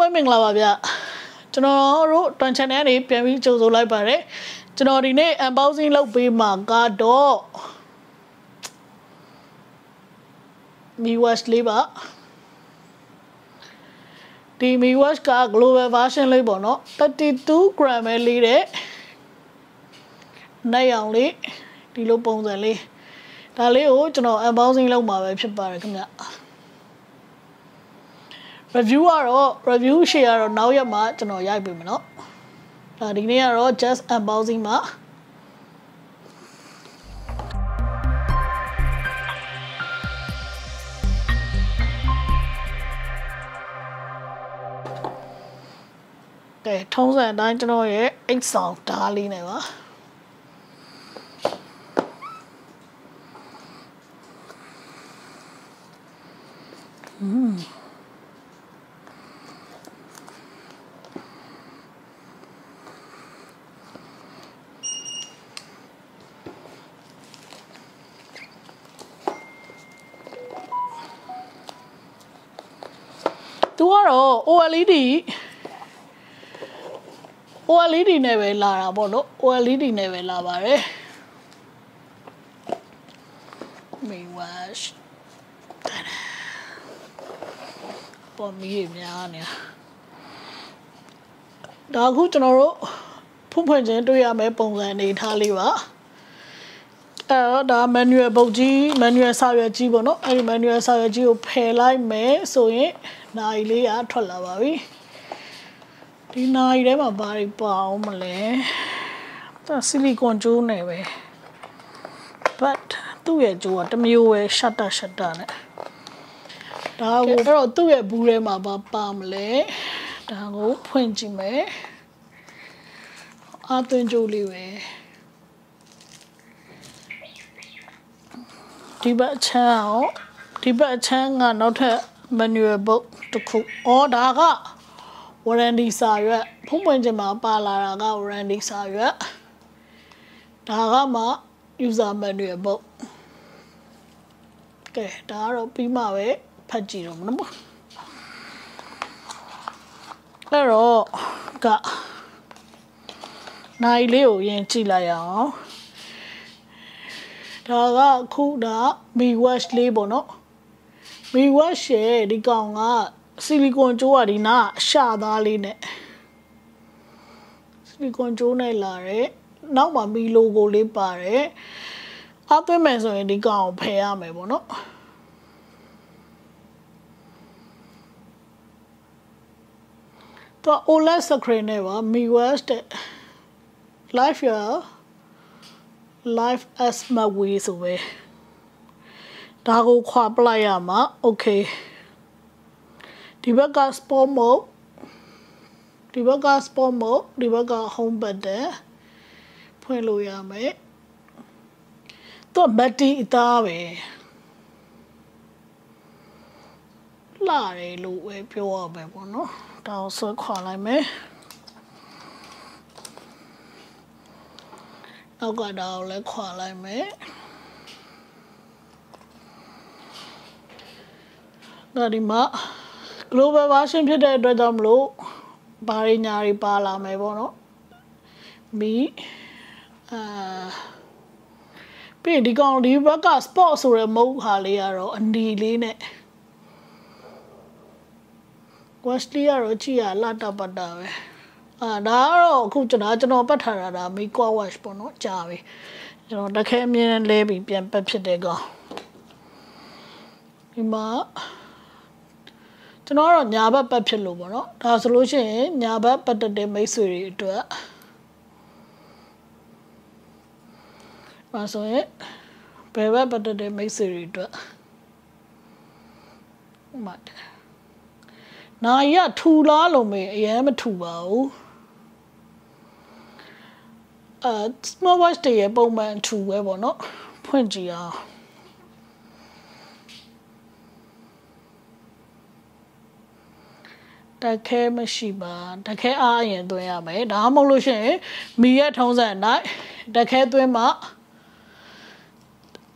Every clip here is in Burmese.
လုံးပဲမင်္ဂလာပါဗျကျွန်တော်တို့တွန် channel နေပြန်ပြီးကြိုဆိုလိုက်ပါတယ်ကျွန်တော်ဒီနေ့ unboxing လုပ်ပေးမှာကတော့ Mi Watch လေးပါဒီ Mi Watch က global version လေးပေါ့နော်32 gram ပဲလေးတဲ့နိုင်အောင်လေးဒီလိုပုံစံလေးဒါလေးကိုကျွန်တော် unboxing လုပ်မှာပဲဖြစ်ပါတယ်ခင်ဗျreview ကတော့ review share ကတော့နောက်ရက်မှာကျွန်တော်ရိုက်ပေးမယ်เนาะဒါဒီနေ့ကတော့ just unboxing မှာကဲထုံးစံအတိုင်းကျွန်တော်ရဲ့အိတ်ဆောင်ဓာတ်လေးနဲ့ပါသူကတော့ OLED နဲ့ပဲလာတာပေါ့နော် OLED နဲ့ပဲလာပါတယ် Mi Watch ပေါ်မီးများနေဒါအခုကျွန်တော်တို့ဖွင့်ချင်းတွေ့ရမယ့်ပုံစံအနေထားလေးပါဒါ manual ပုတ်ကြီး manual စာရွက်ကြီးပေါ့နော်အဲဒီ manual စာရွက်ကြီးကိုဖယ်လိုက်မယ်ဆိုရင်နိုင်လေးကထွက်လာပါပြီဒီနိုင်ထဲမှာဘာတွေပါအောင်မလဲဒါ silicone ကြိုးနဲ့ပဲ but သူ့ရဲ့ကြိုးကတစ်မျိုးပဲ shutter နဲ့ဒါကိုအဲ့တော့သူ့ရဲ့ဘူးထဲမှာပါမလဲဒါကိုဖွင့်ကြည့်မယ်အသွင်းကြိုးလေးပဲဒီဘက်အချမ်းကနောက်ထပ် manual book တစ်ခုဒါက warranty စာရွက်ဖွင့်ခြင်းမှာပါလာတာက warranty စာရွက်ဒါကမှ user manual book ကဲဒါကတော့ပြီးမှပဲဖတ်ကြည့်တော့မနော်အဲ့တော့ကနိုင်လေးကိုရင်ကြည့်လိုက်အောင်ဒါကအခုဒါ Mi Watch လေးပေါ့နော် Mi Watch ရဲ့ဒီကောင်က silicone ကြိုးကဒီနာအရှသားလေးနဲ့ silicone ကြိုးနဲ့လာတယ်နောက်မှာ Mi logo လေးပါတယ်အသွင်းမယ်ဆိုရင်ဒီကောင်ကိုဖယ်ရမယ်ပေါ့နော်တော့ OLED screen နဲ့ပါ Mi Watch တဲ့ live as my way ဆိုပဲဒါကိုခွာပလိုက်ရမှာ okay ဒီဘက်က sport mode ဒီဘက်က home button ဖွင့်လို့ရမယ်တော့ဘက်တီအသားပဲလာတယ်လို့ပဲပြောရမယ်ပေါ့နော်ဒါကိုဆွဲခွာလိုက်မယ်နောက်ကဒါကိုလည်းခွာလိုက်မယ်ဒါဒီမှာ global version ဖြစ်တဲ့အတွက်ကြောင့်မလို့ဘာတွေညာတွေပါလာမယ်ပေါ့နော်ပြီးဒီကောင်ဒီဘက်က sport ဆိုတဲ့မုတ်ဟာလေးကတော့အနီလေးနဲ့ watch လေးကတော့ကြည့်ရလာတပတ်တာပဲဒါကတော့အခုကျွန်တော်ပတ်ထားတာဒါ Myanmar Watch ပေါ့နော်ကြာပြီကျွန်တော်တစ်ခဲအမြင်လဲပြီးပြန်ပတ်ဖြစ်တဲ့ကောင်ဒီမှာကျွန်တော်ကတော့ညာဘက်ပတ်ဖြစ်လို့ပေါ့နော်ဒါဆိုလို့ရှိရင်ညာဘက်ပတ်တဲ့မိတ်ဆွေတွေအတွက်ဆိုရင်ဘယ်ဘက်ပတ်တဲ့မိတ်ဆွေတွေအတွက်မှတ်နိုင်ရထူလားလို့မေးအရင်မထူပါဘူးsmart watch တွေရဲ့ပုံမှန်ထူပဲပေါ့နော်ဖွင့်ကြည့်အောင်တက်ခဲမရှိပါတက်ခဲအားအရင်သွင်းရမယ်ဒါမှမဟုတ်လို့ရှိရင်မီရဲ့ထုံးစံအတိုင်းတက်ခဲသွင်းမှ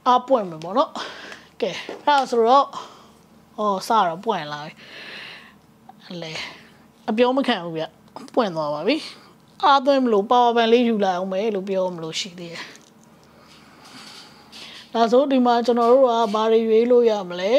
အပွင့်မယ်ပေါ့နော်ကဲအဲ့ဒါဆိုတော့စတော့ပွင့်လာပြီလေ အပြောမခံဘူးဗျပွင့်သွားပါပြီအားသွင်းမလို့ပါဝါဘန်လေးယူလာအောင်မယ်လို့ပြောမလို့ရှိသေးတယ်ဒါဆိုဒီမှာကျွန်တော်တို့ကဘာတွေရွေးလို့ရမလဲ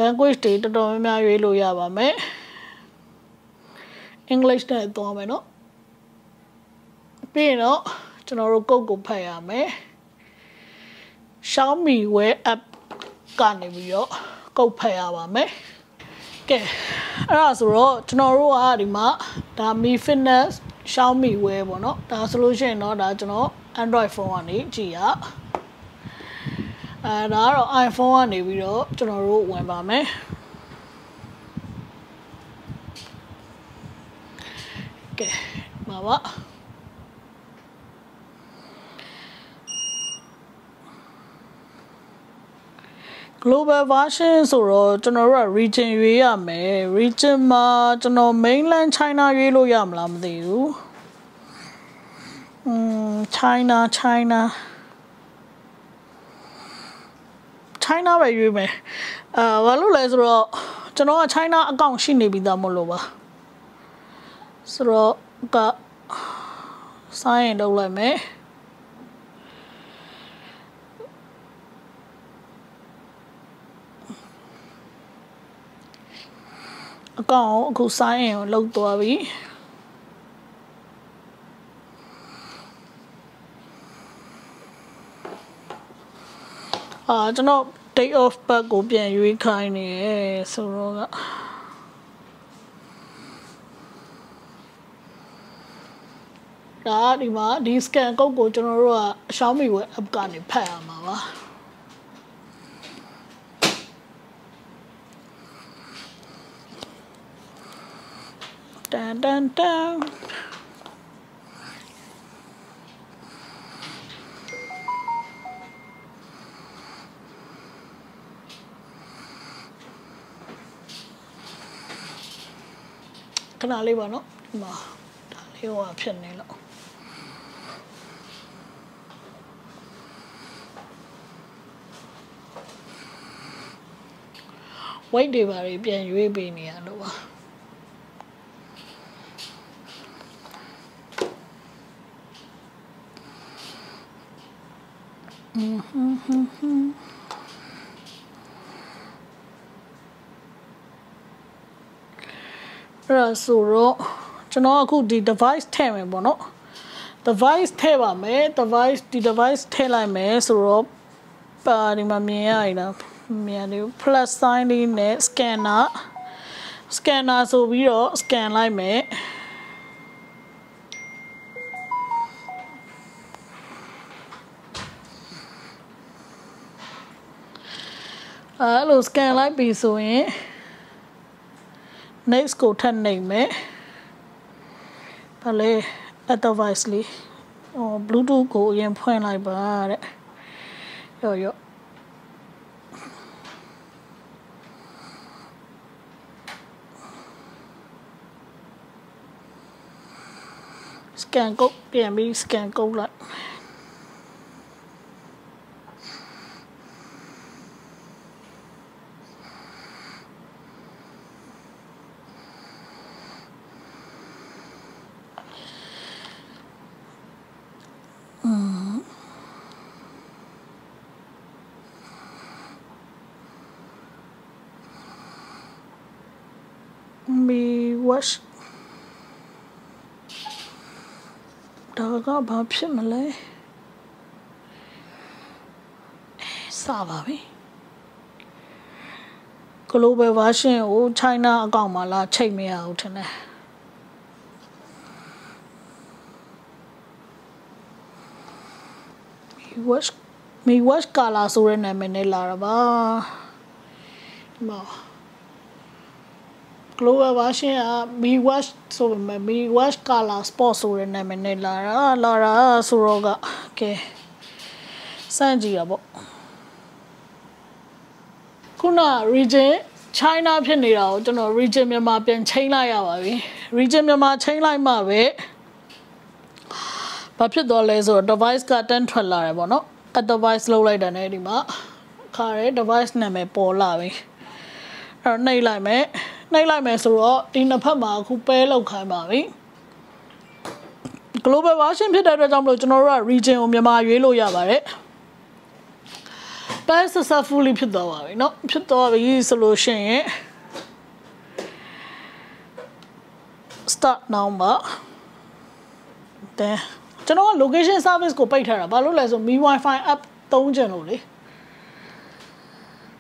language တွေတော်တော်များများရွေးလို့ရပါမယ် English နဲ့သွားမယ်နော်ပြီးရင်တော့ကျွန်တော်တို့ကုတ်ကိုဖတ်ရမယ် Xiaomi Wear app ကနေပြီးတော့ကုတ်ဖတ်ရပါမယ်ကဲအဲ့ဒါဆိုတော့ကျွန်တော်တို့ကဒီမှာဒါ Mi Fitness Xiaomi Wear ပေါ့နော်ဒါဆိုလို့ရှိရင်တော့ဒါကျွန်တော် Android phone ကနေကြည့်ရဒါကတော့ iPhone ကနေပြီးတော့ကျွန်တော်တို့ဝင်ပါမယ်ကဲပါပါ global version ဆိုတော့ကျွန်တော်တို့က region ရွေးရမယ် region မှာကျွန်တော် mainland China ရွေးလို့ရမလားမသိဘူးChina ပဲရွေးမယ်ဘာလို့လဲဆိုတော့ကျွန်တော်က China အကောင့်ရှိနေပြီးသားမလို့ပါဆိုတော့ကစိုင်းရင်လုပ်လိုက်မယ်အကောင့်အခုစိုင်းရင်ကိုလုပ်သွားပြီကျွန်တော် date of birth ကိုပြန်ရွေးခိုင်းနေရယ်ဆိုတော့ကဒါဒီမှာဒီ scan code ကိုကျွန်တော်တို့က Xiaomi Web app ကနေဖတ်ရမှာပါတန်တန်တန်ခဏလေးပါနော်ဒီမှာဒါလေးဟိုဖြစ်နေလို့weight တွေပါပြန်ရွေးပေးနေရလို့ပါအဲ့ဆိုတော့ကျွန်တော်အခုဒီ device ထည့်မယ်ပေါ့နော် device ထည့်ပါမယ် device ဒီ device ထည့်လိုက်မယ်ဆိုတော့ပါဒီမှာမြင်ရည်လားမြင်တယ် plus sign လေးနဲ့ scanner ဆိုပြီးတော့ scan လိုက်မယ်အဲ့လို scan လိုက်ပြီဆိုရင် next ကိုထပ်နှိပ်မယ်ဘာလဲ advice လေးbluetooth ကိုအရင်ဖွင့်လိုက်ပါတဲ့ရော scan code ပြန်ပြီး scan code လိုက်Watxh ဒါကဘာဖြစ်မလဲစပါပြီ global version ကို China အကောင့်မှာလာချိန်မရဘူးထင်တယ်Watxh color ဆိုတဲ့နာမည်နဲ့လာတာပါဒီမှာglobal version က Watxh ဆိုပေမဲ့ Watxh color sport ဆိုတဲ့နာမည်နဲ့လာတာဆိုတော့ကကဲစမ်းကြည့်ရပေါ့ခုန region China ဖြစ်နေတာကိုကျွန်တော် region မြန်မာပြန်ချိန်လိုက်ရပါပြီ region မြန်မာချိန်လိုက်မှပဲဘာဖြစ်သွားလဲဆိုတော့ device ကတန်းထွက်လာတယ်ပေါ့နော် device လောက်လိုက်တာနဲ့ဒီမှာခါရဲ device နာမည်ပေါ်လာပြီ နှိပ်လိုက်မယ်ဆိုတော့ဒီနှစ်ဖက်မှာအခုပဲလောက်ခိုင်းပါပြီ global version ဖြစ်တဲ့အတွက်ကြောင့်မလို့ကျွန်တော်တို့က region ကိုမြန်မာရွေးလို့ရပါတယ်ပဲ successfully ဖြစ်သွားပါပြီเนาะဖြစ်သွားပြီဆိုလို့ရှိရင် start now ပါတဲ့ကျွန်တော်က location service ကိုပိတ်ထားတာဘာလို့လဲဆို Mi Wi-Fi app သုံးချင်လို့လေ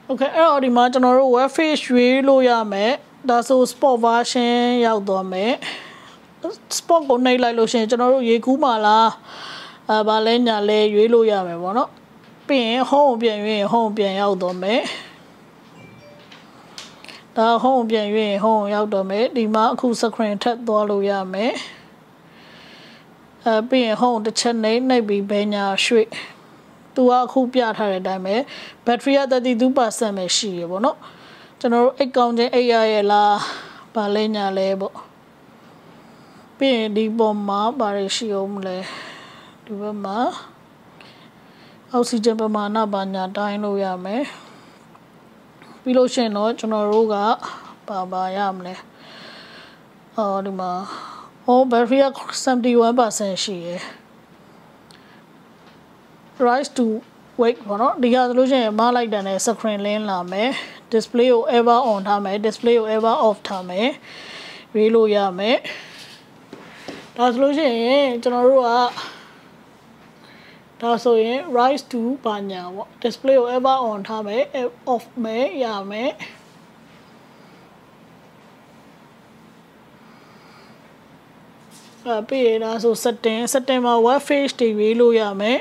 okay အဲ့တော့ဒီမှာကျွန်တော်တို့ web page ရွေးလို့ရမယ်ဒါဆို sport version ရောက်သွားမယ် sport ကိုနှိပ်လိုက်လို့ရှိရင်ကျွန်တော်တို့ရေကူးမှာလားဘာလဲညာလဲရွေးလို့ရမယ်ပေါ့နော်ပြီးရင် home ပြန်ရွေးရင် home ပြန်ရောက်သွားမယ်ဒါ home ပြန်ရွေးရင် home ရောက်တော့မယ်ဒီမှာအခု screen ထပ်သွားလို့ရမယ်ပြီးရင် home တစ်ချက်နှိပ်ပြီးဘယ်ညာရွှေ့သူကအခုပြထားတဲ့အတိုင်းပဲ battery က 32% ပဲရှိရပေါ့နော်ကျွန်တော်တို့အိတ်ကောင်းချင်းအိတ်ရရဲ့လားဘာလဲညာလဲပေါ့ပြီးရင်ဒီပေါ်မှာဘာတွေရှိအောင်မလဲဒီဘက်မှာအောက်ဆီဂျင်ပမာဏဘာညာတိုင်းလို့ရမယ်ပြီးလို့ရှိရင်တော့ကျွန်တော်တို့ကဘာရမလဲဒီမှာbattery က 71% ရှိရယ် rise to wake ပေါ့နော်ဒီဟာဆိုလို့ရှိရင်မလိုက်တဲ့ screen လင်းလာမယ် display ကို ever on ထားမယ် display ကို ever off ထားမယ်ရွေးလို့ရမယ်ဒါဆိုလို့ရှိရင်ကျွန်တော်တို့ကဒါဆိုရင် rise to ဘာညာပေါ့ display ကို ever on ထားမယ် off မယ်ရမယ်ပြီးရတာဆို setting မှာ web page တွေရွေးလို့ရမယ်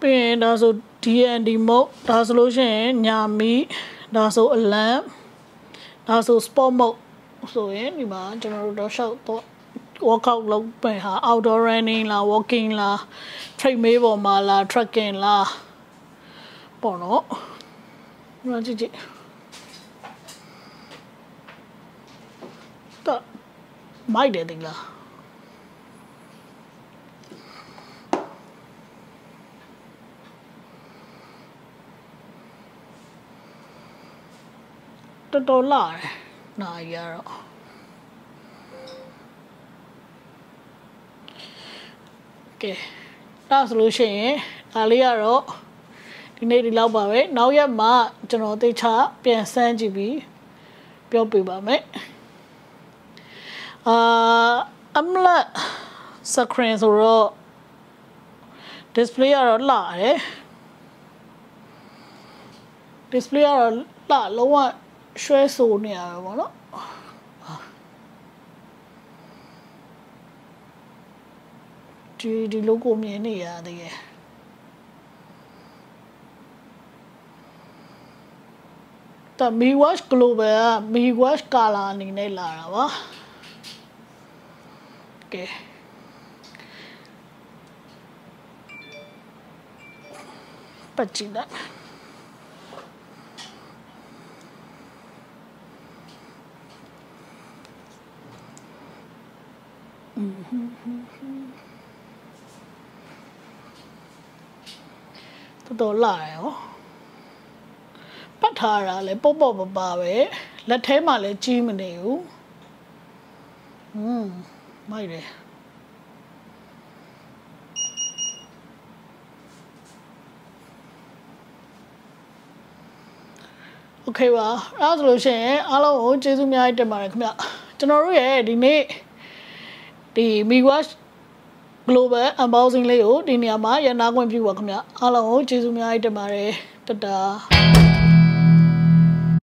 ပြီးရင်ဒါဆို DND mode ဒါဆိုလို့ရှိရင်ညာမီဒါဆို alarm ဒါဆို sport mode ဆိုရင်ဒီမှာကျွန်တော်တို့တော့ရှောက်တော့ workout လုပ်ပဲဟာ outdoor running လား walking လား treadmill ပေါ်မှာလား trekking လားပေါ့နော်ဒီမှာကြည့်တော့မိုက်တယ်တင်လားတော်လာတယ်နာရီရတော့ကဲဒါဆိုလို့ရှိရင်ဒါလေးကတော့ဒီနေ့ဒီလောက်ပါပဲနောက်ရက်မှာကျွန်တော်သိချပြန်စမ်းကြည့်ပြီးပြောပြပါမယ်AMOLED screen ဆိုတော့ display ကတော့လှတယ် display ကတော့လှလုံးဝရွှဲဆိုနေရပဲပေါ့နော်ဒီ logo မြင်နေရသေးတယ်ဒါ Mi Watch Global က Mi Watch Color အနေနဲ့လာတာပါကဲပတ်ကြည့်လိုက်တော်လာရောပတ်ထားတာလဲပေါ့ပေါ့ပါပဲလက်ထဲမှာလဲကြီးမနေဘူးမိုက်တယ်โอเคပါအဲ့ဒါဆိုလို့ရှိရင်အားလုံးကိုကျေးဇူးအများကြီးတင်ပါတယ်ခင်ဗျကျွန်တော်တို့ရဲ့ဒီနေ့ဒီ Mi Watch Global Unboxing လေးကိုဒီနေရာမှာရနာခွင့်ပြုပါခင်ဗျအားလုံးကိုကျေးဇူးအများကြီးတင်ပါတယ်တတာ